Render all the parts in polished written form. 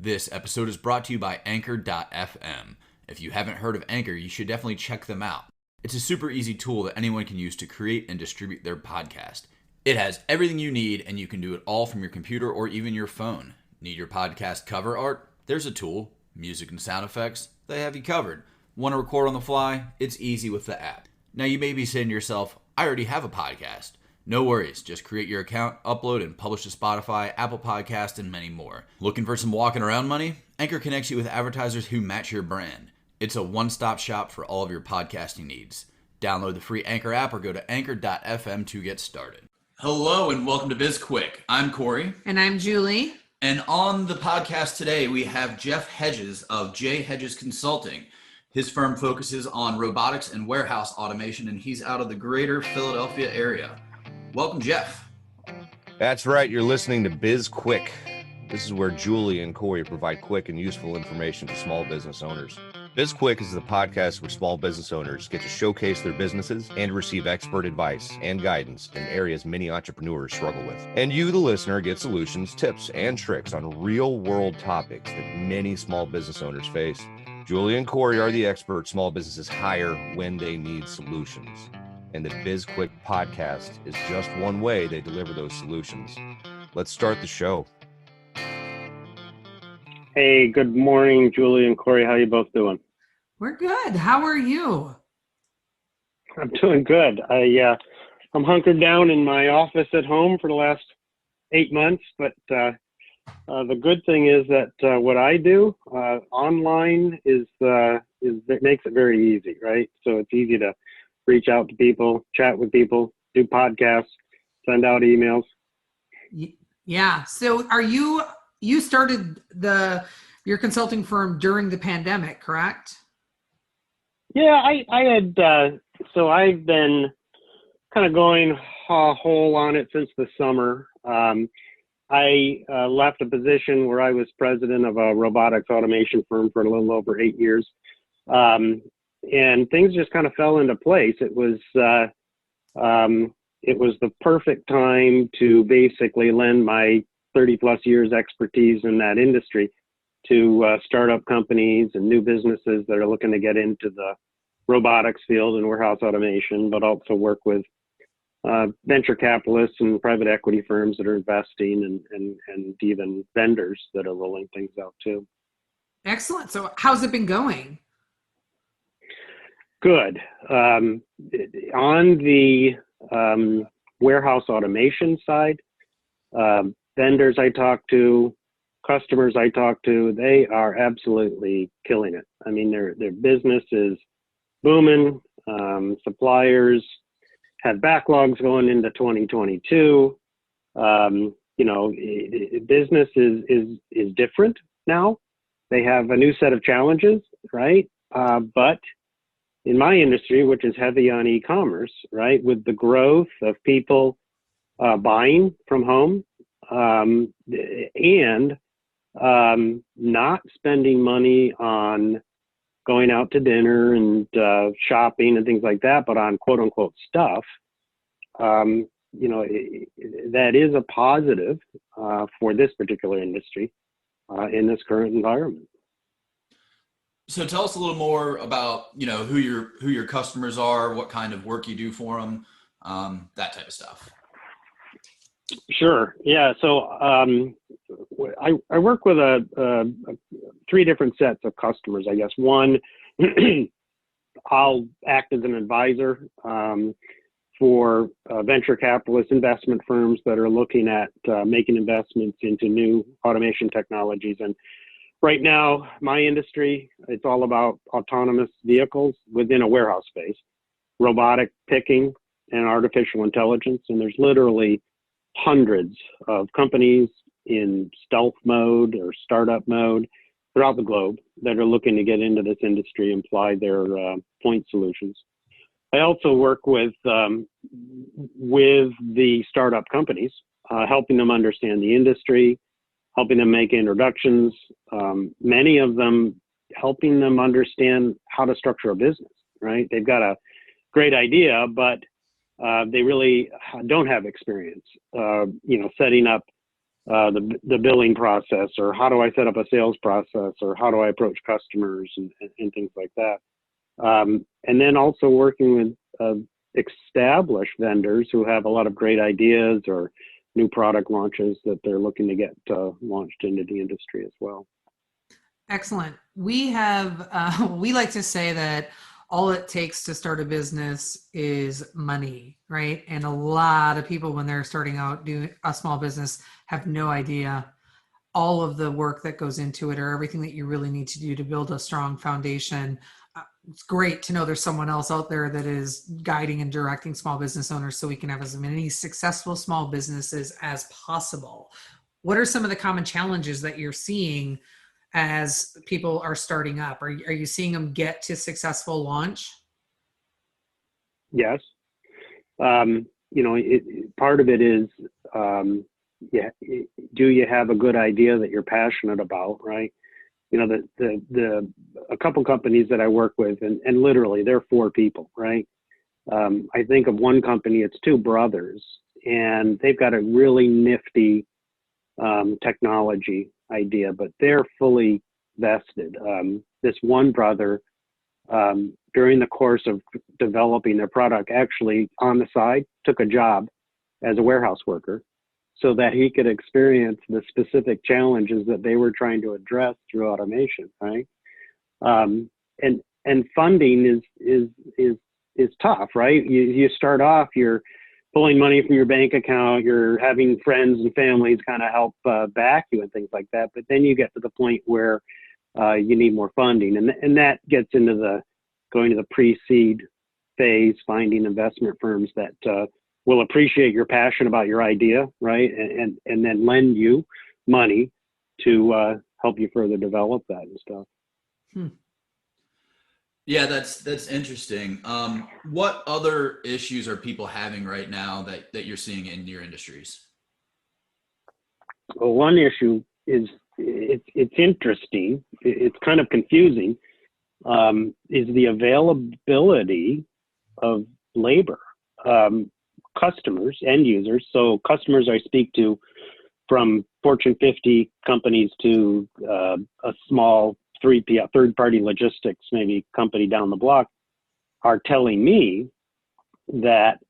This episode is brought to you by Anchor.fm. If you haven't heard of Anchor, you should definitely check them out. It's a super easy tool that anyone can use to create and distribute their podcast. It has everything you need, and you can do it all from your computer or even your phone. Need your podcast cover art? There's a tool. Music and sound effects? They have you covered. Want to record on the fly? It's easy with the app. Now you may be saying to yourself, I already have a podcast. No worries, just create your account, upload, and publish to Spotify, Apple Podcasts, and many more. Looking for some walking around money? Anchor connects you with advertisers who match your brand. It's a one-stop shop for all of your podcasting needs. Download the free Anchor app or go to Anchor.fm to get started. Hello and welcome to BizQuik. I'm Corey. And I'm Julie. And on the podcast today, we have JHedges of JHedges Consulting. His firm focuses on robotics and warehouse automation, and he's out of the greater Philadelphia area. Welcome, Jeff. That's right. You're listening to BizQuik. This is where Julie and Corey provide quick and useful information to small business owners. BizQuik is the podcast where small business owners get to showcase their businesses and receive expert advice and guidance in areas many entrepreneurs struggle with. And you, the listener, get solutions, tips, and tricks on real-world topics that many small business owners face. Julie and Corey are the experts small businesses hire when they need solutions. And the BizQuik podcast is just one way they deliver those solutions. Let's start the show. Hey, good morning, Julie and Corey. How are you both doing? We're good. How are you? I'm doing good. I'm hunkered down in my office at home for the last 8 months, but the good thing is that what I do online is it makes it very easy, right? So it's easy to reach out to people, chat with people, do podcasts, send out emails. Yeah. So you started your consulting firm during the pandemic, correct? Yeah, so I've been kind of going whole on it since the summer. I left a position where I was president of a robotics automation firm for a little over 8 years. And things just kind of fell into place. It was the perfect time to basically lend my 30 plus years expertise in that industry to startup companies and new businesses that are looking to get into the robotics field and warehouse automation, but also work with venture capitalists and private equity firms that are investing and even vendors that are rolling things out too. Excellent. So how's it been going? Good. On the warehouse automation side, vendors I talk to, customers I talk to, they are absolutely killing it. I mean, their business is booming. Suppliers have backlogs going into 2022. Business is different now. They have a new set of challenges, right? But in my industry, which is heavy on e-commerce, right, with the growth of people buying from home and not spending money on going out to dinner and shopping and things like that, but on quote unquote stuff, that is a positive for this particular industry in this current environment. So tell us a little more about, who your customers are, what kind of work you do for them, that type of stuff. Sure. Yeah. So I work with three different sets of customers, I guess. One, I'll act as an advisor for venture capitalist investment firms that are looking at making investments into new automation technologies. And right now, my industry, it's all about autonomous vehicles within a warehouse space, robotic picking and artificial intelligence. And there's literally hundreds of companies in stealth mode or startup mode throughout the globe that are looking to get into this industry and apply their point solutions. I also work with the startup companies, helping them understand the industry, helping them make introductions, many of them helping them understand how to structure a business, right? They've got a great idea, but they really don't have experience, setting up the billing process, or how do I set up a sales process, or how do I approach customers, and things like that. And then also working with established vendors who have a lot of great ideas or new product launches that they're looking to get launched into the industry as well. Excellent. We have, we like to say that all it takes to start a business is money, right? And a lot of people, when they're starting out doing a small business, have no idea all of the work that goes into it, or everything that you really need to do to build a strong foundation. It's great to know there's someone else out there that is guiding and directing small business owners so we can have as many successful small businesses as possible. What are some of the common challenges that you're seeing as people are starting up? Are you seeing them get to successful launch? Yes. Part of it is, do you have a good idea that you're passionate about, right? A couple companies that I work with, and literally they're 4 people, right? I think of one company, it's 2 brothers, and they've got a really nifty technology idea, but they're fully vested. This one brother, during the course of developing their product, actually on the side took a job as a warehouse worker so that he could experience the specific challenges that they were trying to address through automation, right? And funding is tough, right? You start off, you're pulling money from your bank account, you're having friends and families kind of help back you and things like that. But then you get to the point where you need more funding, and that gets into going to the pre-seed phase, finding investment firms that will appreciate your passion about your idea, right? And then lend you money to help you further develop that and stuff. Yeah, that's interesting. What other issues are people having right now that you're seeing in your industries? Well, one issue is it's interesting. It's kind of confusing. Is the availability of labor. Customers, end users. So customers I speak to, from Fortune 50 companies to a small 3PL, third-party logistics, maybe company down the block, are telling me that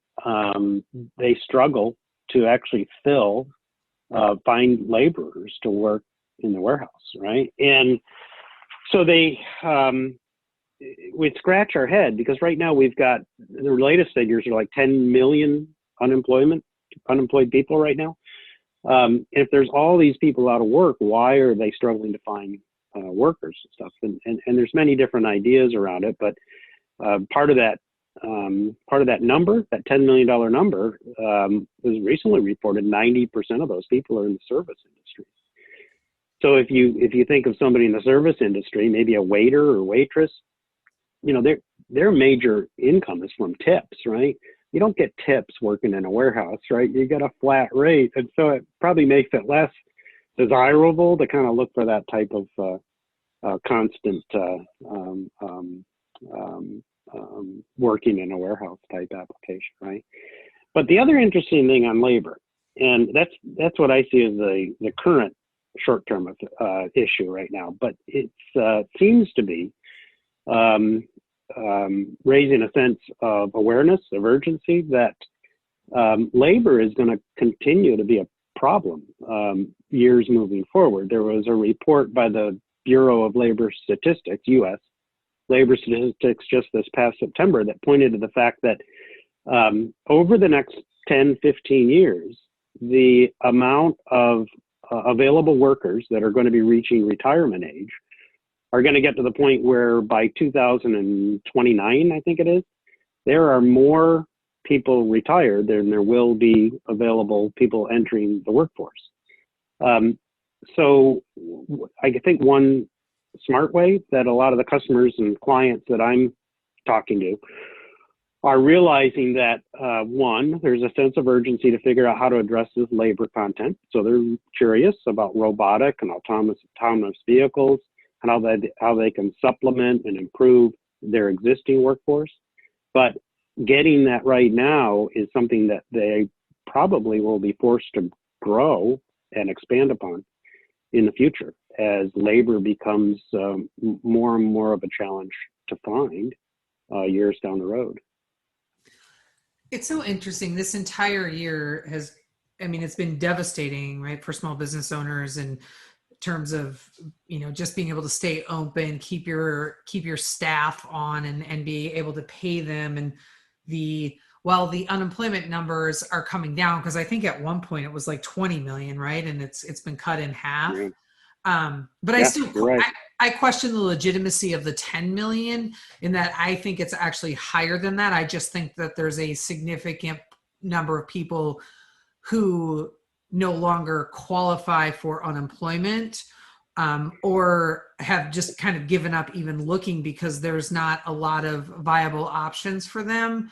they struggle to actually find laborers to work in the warehouse, right? And so we'd scratch our head, because right now we've got, the latest figures are like 10 million unemployed people right now. If there's all these people out of work, why are they struggling to find workers and stuff? And there's many different ideas around it, but part of that number, that $10 million number, was recently reported 90% of those people are in the service industry. So if you think of somebody in the service industry, maybe a waiter or waitress, their major income is from tips, right? You don't get tips working in a warehouse, right? You get a flat rate. And so it probably makes it less desirable to kind of look for that type of constant working in a warehouse type application, right? But the other interesting thing on labor, and that's what I see as the current short-term issue right now, but it seems to be raising a sense of awareness, of urgency, that labor is going to continue to be a problem years moving forward. There was a report by the Bureau of Labor Statistics, U.S. Labor Statistics, just this past September, that pointed to the fact that over the next 10, 15 years, the amount of available workers that are going to be reaching retirement age are going to get to the point where by 2029, I think it is, there are more people retired than there will be available people entering the workforce. So I think one smart way that a lot of the customers and clients that I'm talking to are realizing that, one, there's a sense of urgency to figure out how to address this labor content. So they're curious about robotic and autonomous vehicles, and how they can supplement and improve their existing workforce. But getting that right now is something that they probably will be forced to grow and expand upon in the future as labor becomes more and more of a challenge to find years down the road. It's so interesting. This entire year has, I mean, it's been devastating, right, for small business owners in terms of, you know, just being able to stay open, keep your staff on and be able to pay them. And while the unemployment numbers are coming down, because I think at one point it was like 20 million, right? And it's been cut in half. Yeah. But Yeah, you're right. I question the legitimacy of the 10 million in that I think it's actually higher than that. I just think that there's a significant number of people who no longer qualify for unemployment, or have just kind of given up even looking because there's not a lot of viable options for them.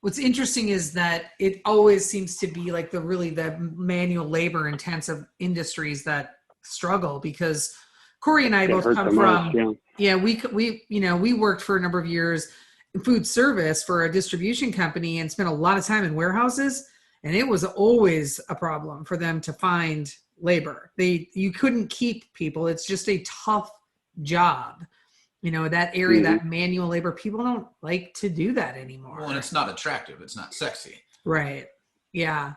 What's interesting is that it always seems to be like the manual labor intensive industries that struggle, because Corey and I both come from, we worked for a number of years in food service for a distribution company and spent a lot of time in warehouses. And it was always a problem for them to find labor. You couldn't keep people. It's just a tough job. You know, that area, that manual labor, people don't like to do that anymore. Well, and it's not attractive. It's not sexy. Right. Yeah.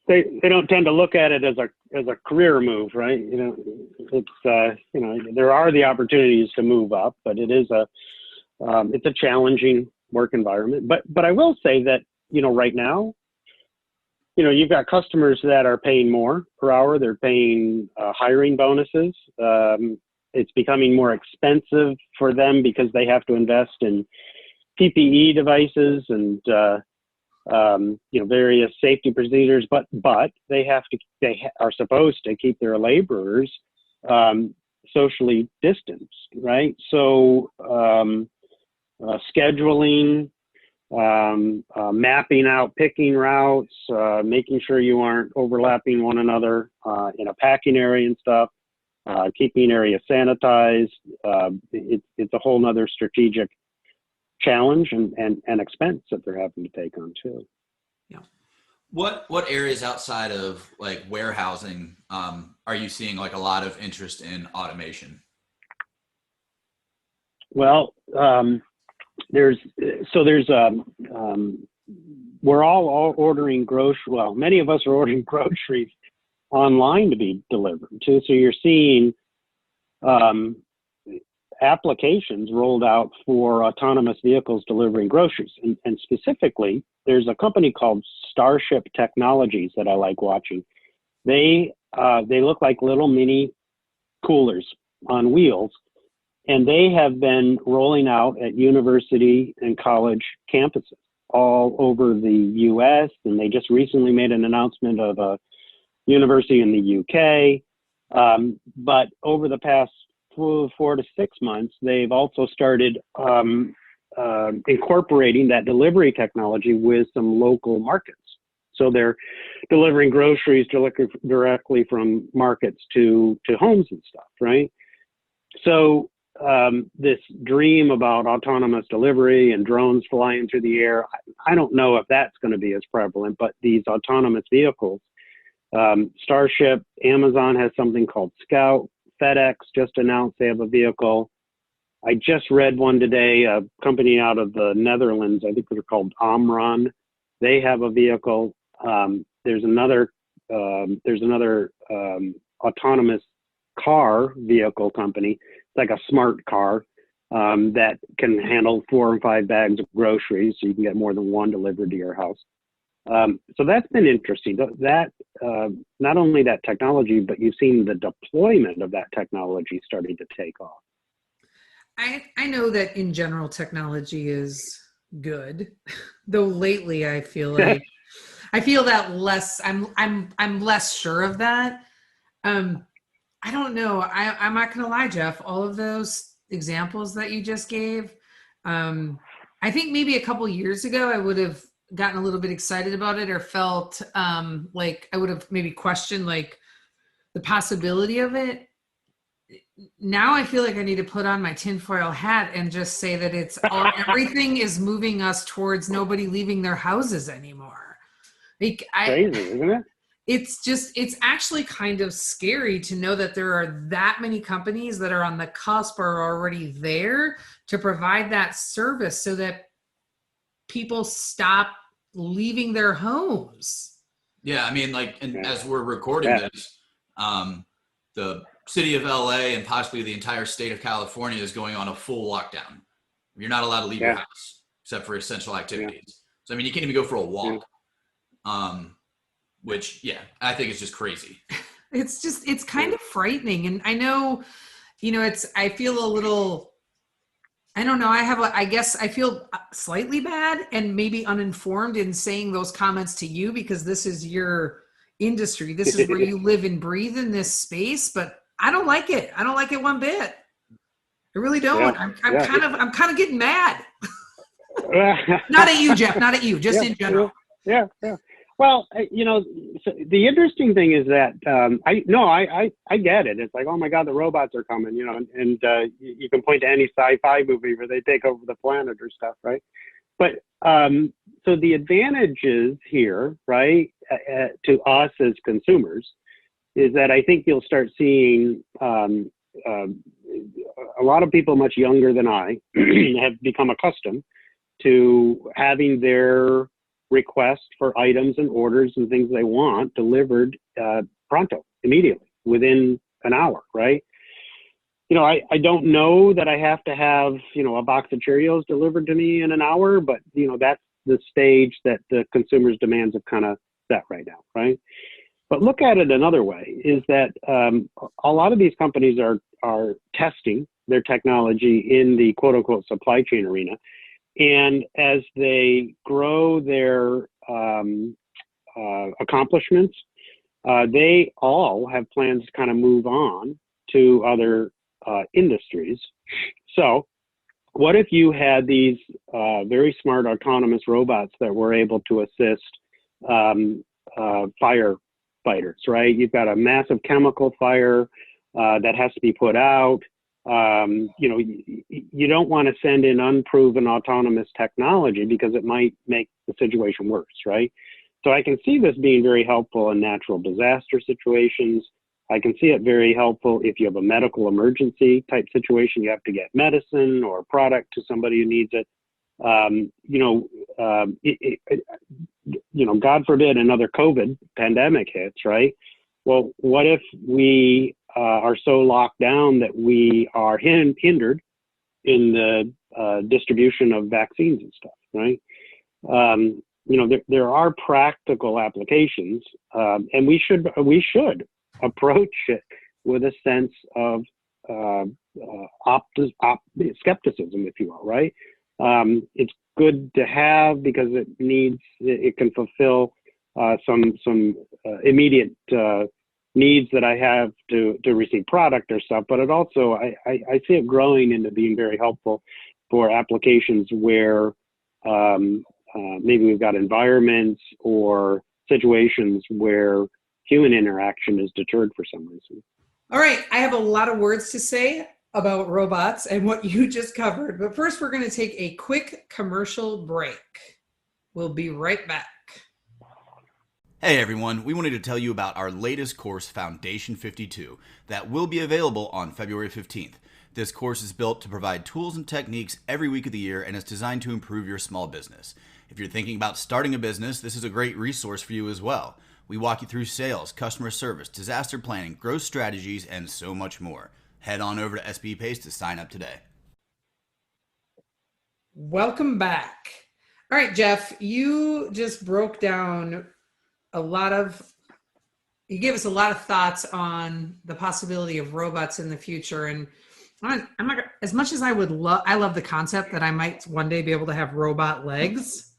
They don't tend to look at it as a career move, right? You know, it's there are the opportunities to move up, but it's a challenging work environment. But I will say that, you know, right now, you know, you've got customers that are paying more per hour. They're paying hiring bonuses. It's becoming more expensive for them because they have to invest in PPE devices and various safety procedures. But they are supposed to keep their laborers socially distanced, right? So scheduling, mapping out picking routes, making sure you aren't overlapping one another in a packing area and stuff, keeping area sanitized. It's a whole nother strategic challenge and expense that they're having to take on too. Yeah. What areas outside of like warehousing are you seeing like a lot of interest in automation? Well, we're all ordering many of us are ordering groceries online to be delivered too. So you're seeing applications rolled out for autonomous vehicles delivering groceries. And specifically, there's a company called Starship Technologies that I like watching. They look like little mini coolers on wheels. And they have been rolling out at university and college campuses all over the U.S. And they just recently made an announcement of a university in the U.K. But over the past 4 to 6 months, they've also started incorporating that delivery technology with some local markets. So they're delivering groceries directly from markets to homes and stuff, right? So this dream about autonomous delivery and drones flying through the air, I don't know if that's going to be as prevalent, but these autonomous vehicles, Starship, Amazon has something called Scout, FedEx just announced they have a vehicle. I just read one today, a company out of the Netherlands, I think they're called Omron. They have a vehicle. There's another autonomous car vehicle company. It's like a smart car that can handle 4 or 5 bags of groceries, so you can get more than one delivered to your house. So that's been interesting. That not only that technology, but you've seen the deployment of that technology starting to take off. I know that in general technology is good, though lately I feel like that less. I'm less sure of that. I don't know. I'm not gonna lie, Jeff. All of those examples that you just gave, I think maybe a couple years ago I would have gotten a little bit excited about it, or felt like I would have maybe questioned like the possibility of it. Now I feel like I need to put on my tinfoil hat and just say that everything is moving us towards nobody leaving their houses anymore. Crazy, isn't it? it's actually kind of scary to know that there are that many companies that are on the cusp or are already there to provide that service so that people stop leaving their homes. Yeah, I mean, like, and as we're recording this, the city of LA and possibly the entire state of California is going on a full lockdown. You're not allowed to leave your house except for essential activities. So, I mean, you can't even go for a walk. Which, I think it's just crazy. It's kind of frightening. And I know, I feel a little, I don't know. I guess I feel slightly bad and maybe uninformed in saying those comments to you because this is your industry. This is where you live and breathe in this space, but I don't like it. I don't like it one bit. I really don't. I'm kind of getting mad. Not at you, Jeff, not at you, just in general. Yeah. Well, so the interesting thing is that I get it. It's like, oh my God, the robots are coming, and you can point to any sci-fi movie where they take over the planet or stuff, right? But so the advantages here, right, to us as consumers, is that I think you'll start seeing a lot of people much younger than I have become accustomed to having their request for items and orders and things they want delivered pronto, immediately, within an hour, right? I don't know that I have to have, a box of Cheerios delivered to me in an hour, but, that's the stage that the consumer's demands have kind of set right now, right? But look at it another way, is that a lot of these companies are testing their technology in the quote unquote supply chain arena. And as they grow their accomplishments, they all have plans to kind of move on to other industries. So what if you had these very smart autonomous robots that were able to assist firefighters, right? You've got a massive chemical fire that has to be put out. You don't want to send in unproven autonomous technology because it might make the situation worse, right? So I can see this being very helpful in natural disaster situations. I can see it very helpful if you have a medical emergency type situation, you have to get medicine or product to somebody who needs it. God forbid another COVID pandemic hits, right? Well, what if we are so locked down that we are hindered in the distribution of vaccines and stuff, right? There are practical applications, and we should approach it with a sense of skepticism, if you will, right? It's good to have because it can fulfill some immediate needs that I have to receive product or stuff, but it also, I see it growing into being very helpful for applications where maybe we've got environments or situations where human interaction is deterred for some reason. All right, I have a lot of words to say about robots and what you just covered, but first we're going to take a quick commercial break. We'll be right back. Hey everyone, we wanted to tell you about our latest course, Foundation 52, that will be available on February 15th. This course is built to provide tools and techniques every week of the year and is designed to improve your small business. If you're thinking about starting a business, this is a great resource for you as well. We walk you through sales, customer service, disaster planning, growth strategies, and so much more. Head on over to SB Pace to sign up today. Welcome back. All right, Jeff, you just broke down you gave us a lot of thoughts on the possibility of robots in the future. And I'm not, as much as I love the concept that I might one day be able to have robot legs.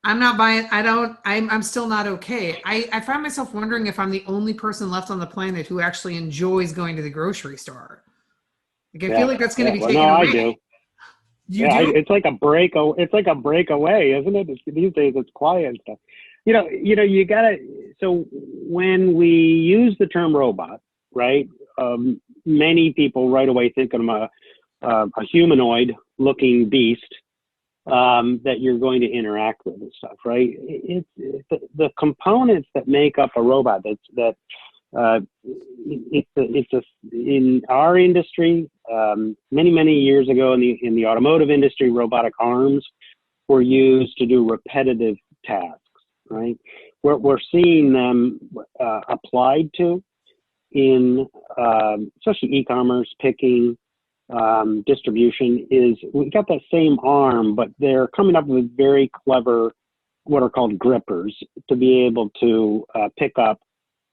I'm not buying, I'm still not okay. I find myself wondering if I'm the only person left on the planet who actually enjoys going to the grocery store. Like, I feel like that's going to be taken away. I do. You do? It's like a break away, isn't it? These days it's quiet and stuff. You gotta, so when we use the term robot, right? Many people right away think of a humanoid looking beast that you're going to interact with and stuff, right? It's the components that make up a robot. In our industry, many years ago in the automotive industry, robotic arms were used to do repetitive tasks, right? We're seeing them applied to in especially e-commerce, picking, distribution. Is we got that same arm, but they're coming up with very clever, what are called grippers, to be able to pick up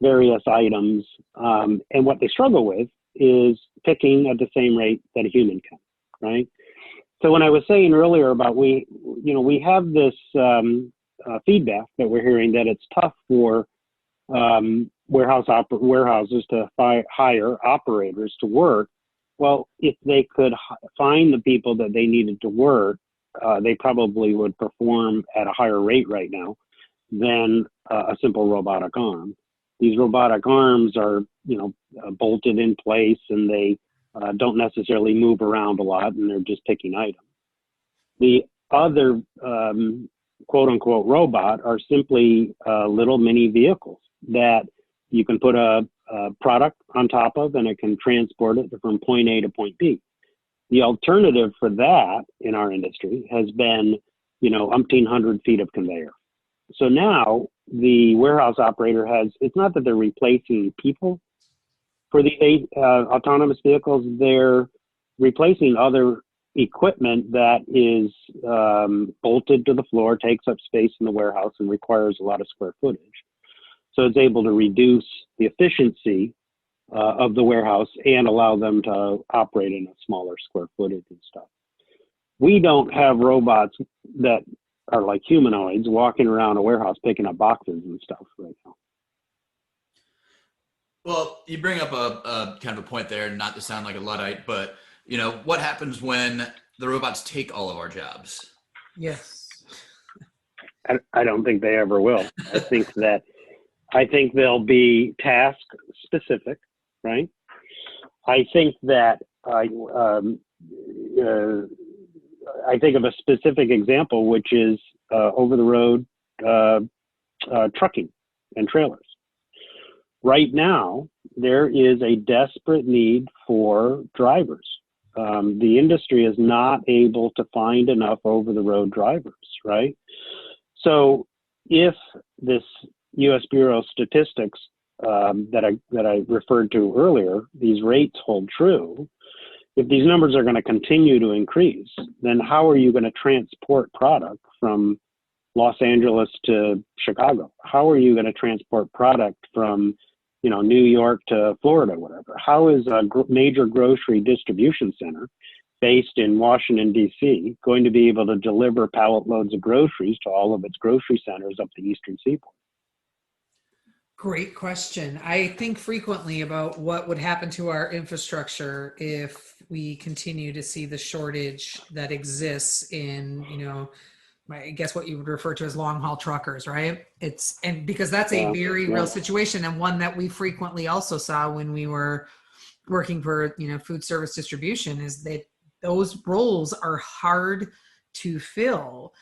various items. And what they struggle with is picking at the same rate that a human can, right? So when I was saying earlier about we have this feedback that we're hearing that it's tough for warehouses to hire operators to work. Well, if they could find the people that they needed to work, they probably would perform at a higher rate right now than a simple robotic arm. These robotic arms are, bolted in place, and they don't necessarily move around a lot, and they're just picking items. The other quote unquote robot are simply little mini vehicles that you can put a product on top of, and it can transport it from point A to point B. The alternative for that in our industry has been, umpteen hundred feet of conveyor. So now the warehouse operator it's not that they're replacing people for the autonomous vehicles, they're replacing other equipment that is bolted to the floor, takes up space in the warehouse, and requires a lot of square footage. So it's able to reduce the efficiency of the warehouse and allow them to operate in a smaller square footage and stuff. We don't have robots that are like humanoids walking around a warehouse picking up boxes and stuff right now. Well, you bring up a kind of a point there, not to sound like a Luddite, but what happens when the robots take all of our jobs? Yes. I don't think they ever will. I think they'll be task specific, right? I think that I think of a specific example, which is over the road trucking and trailers. Right now, there is a desperate need for drivers. The industry is not able to find enough over the road drivers, right? So if this U.S. Bureau of Statistics that I referred to earlier, these rates hold true, if these numbers are going to continue to increase, then how are you going to transport product from Los Angeles to Chicago? How are you going to transport product from, New York to Florida, whatever? How is a major grocery distribution center based in Washington, D.C., going to be able to deliver pallet loads of groceries to all of its grocery centers up the Eastern Seaboard? Great question. I think frequently about what would happen to our infrastructure if we continue to see the shortage that exists in, I guess what you would refer to as long haul truckers, right? And because that's a very real situation, and one that we frequently also saw when we were working for, food service distribution, is that those roles are hard to fill.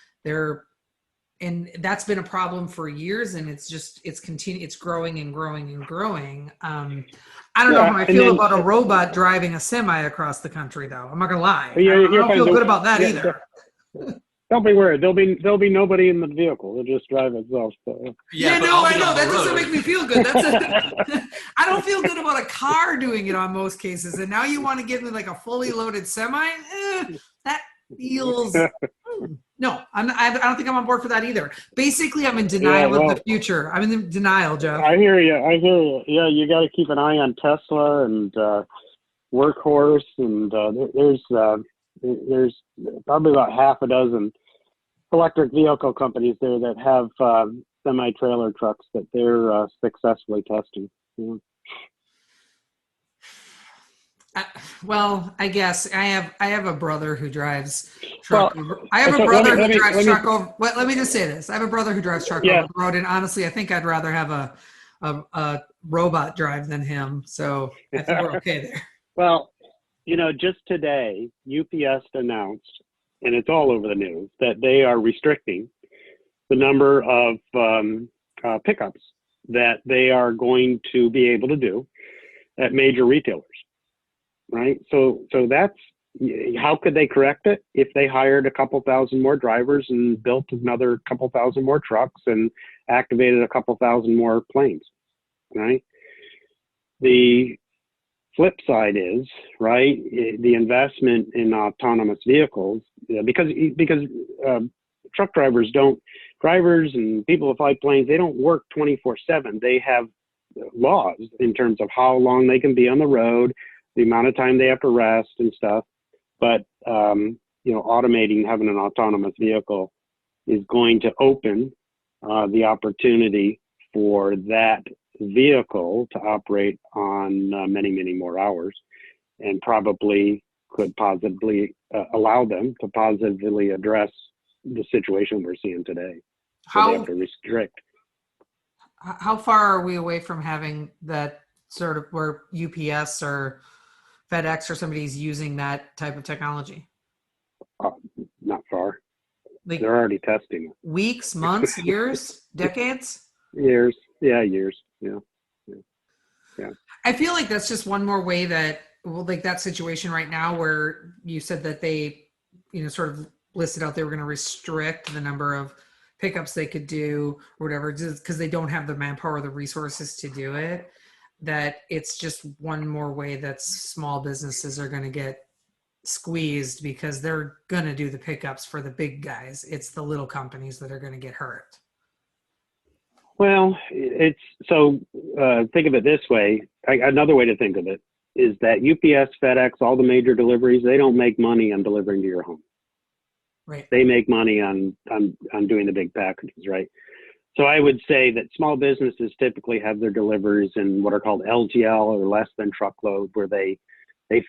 And that's been a problem for years, and it's growing and growing and growing. I don't know how I feel about a robot driving a semi across the country, though. I'm not gonna lie. I don't feel good about that either. Don't be worried. There'll be nobody in the vehicle. It'll just drive itself. So. I know. That doesn't make me feel good. I don't feel good about a car doing it on most cases. And now you want to give me like a fully loaded semi? That feels. No, I don't think I'm on board for that either. Basically, I'm in denial of the future. I'm in denial, Jeff. I hear you. Yeah, you got to keep an eye on Tesla and Workhorse, and there's probably about half a dozen electric vehicle companies there that have semi-trailer trucks that they're successfully testing. Yeah. Well, I guess I have a brother who drives truck. I have a brother who drives truck over. Well, let me just say this: I have a brother who drives truck over the road, and honestly, I think I'd rather have a robot drive than him. So I think we're okay there. Well, just today, UPS announced and it's all over the news, that they are restricting the number of pickups that they are going to be able to do at major retailers, right? So that's, how could they correct it? If they hired a couple thousand more drivers and built another couple thousand more trucks and activated a couple thousand more planes, right? The flip side is, right, the investment in autonomous vehicles, because truck drivers and people who fly planes, they don't work 24/7. They have laws in terms of how long they can be on the road, the amount of time they have to rest and stuff. But, automating, having an autonomous vehicle is going to open the opportunity for that vehicle to operate on many, many more hours, and probably could positively allow them to positively address the situation we're seeing today. So they have to restrict. How far are we away from having that sort of where UPS or FedEx or somebody's using that type of technology? Not far. Like they're already testing it. Weeks, months, years, decades? Years. Yeah, years. Yeah. I feel like that's just one more way that, like that situation right now where you said that they, sort of listed out they were going to restrict the number of pickups they could do or whatever, just because they don't have the manpower or the resources to do it, that it's just one more way that small businesses are going to get squeezed because they're going to do the pickups for the big guys. It's the little companies that are going to get hurt. Well, it's so think of it this way. Another way to think of it is that UPS, FedEx, all the major deliveries, they don't make money on delivering to your home. Right. They make money on doing the big packages, right? So I would say that small businesses typically have their deliveries in what are called LTL, or less than truckload, where they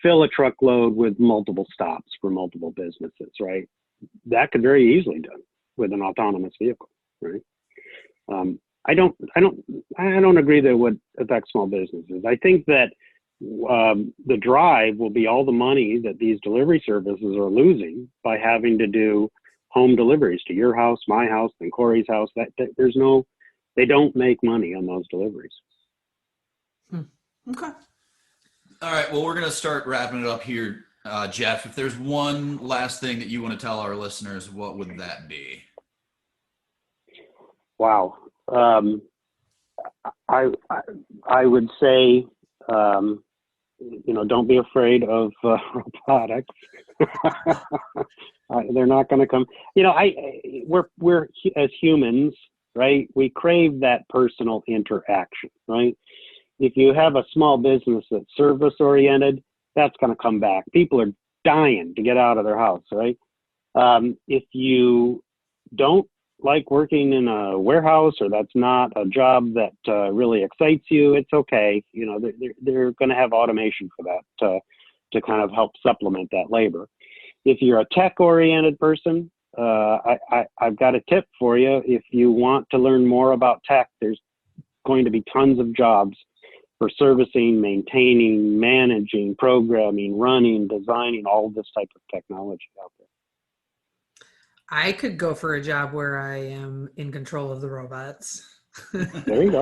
fill a truckload with multiple stops for multiple businesses, right? That could very easily be done with an autonomous vehicle, right? I don't agree that it would affect small businesses. I think that the drive will be all the money that these delivery services are losing by having to do home deliveries to your house, my house, and Corey's house. They don't make money on those deliveries. Okay. All right. Well, we're going to start wrapping it up here. Jeff, if there's one last thing that you want to tell our listeners, what would that be? Wow. I would say, don't be afraid of robotics. They're not going to come. We're as humans, right? We crave that personal interaction, right? If you have a small business that's service oriented, that's going to come back. People are dying to get out of their house, right? If you don't like working in a warehouse, or that's not a job that really excites you, it's okay. They're going to have automation for that to kind of help supplement that labor. If you're a tech-oriented person, I've got a tip for you. If you want to learn more about tech, there's going to be tons of jobs for servicing, maintaining, managing, programming, running, designing, all this type of technology out there. I could go for a job where I am in control of the robots. There you go.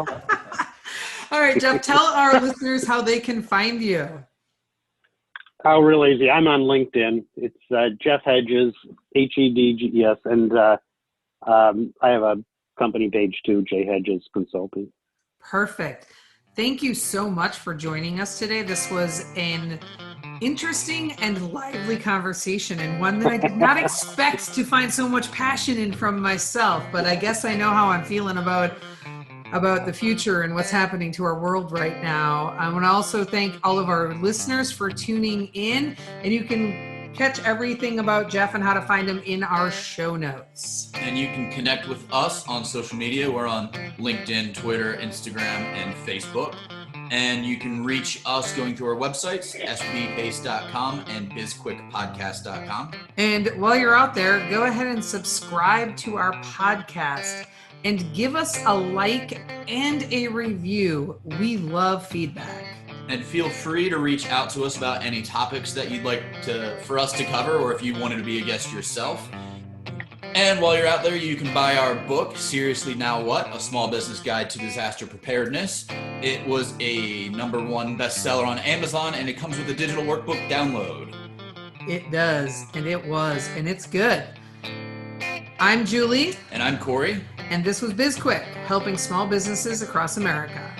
All right, Jeff, tell our listeners how they can find you. Oh, real easy. I'm on LinkedIn. It's JHedges, Hedges, and I have a company page too, JHedges Consulting. Perfect. Thank you so much for joining us today. This was an interesting and lively conversation, and one that I did not expect to find so much passion in from myself, but I guess I know how I'm feeling about the future and what's happening to our world right now. I want to also thank all of our listeners for tuning in, and you can catch everything about Jeff and how to find him in our show notes. And you can connect with us on social media. We're on LinkedIn, Twitter, Instagram, and Facebook. And you can reach us going through our websites, sbbase.com and bizquickpodcast.com. And while you're out there, go ahead and subscribe to our podcast and give us a like and a review. We love feedback. And feel free to reach out to us about any topics that you'd like for us to cover, or if you wanted to be a guest yourself. And while you're out there, you can buy our book, Seriously Now What? A Small Business Guide to Disaster Preparedness. It was a #1 bestseller on Amazon, and it comes with a digital workbook download. It does, and it was, and it's good. I'm Julie. And I'm Corey. And this was BizQuik, helping small businesses across America.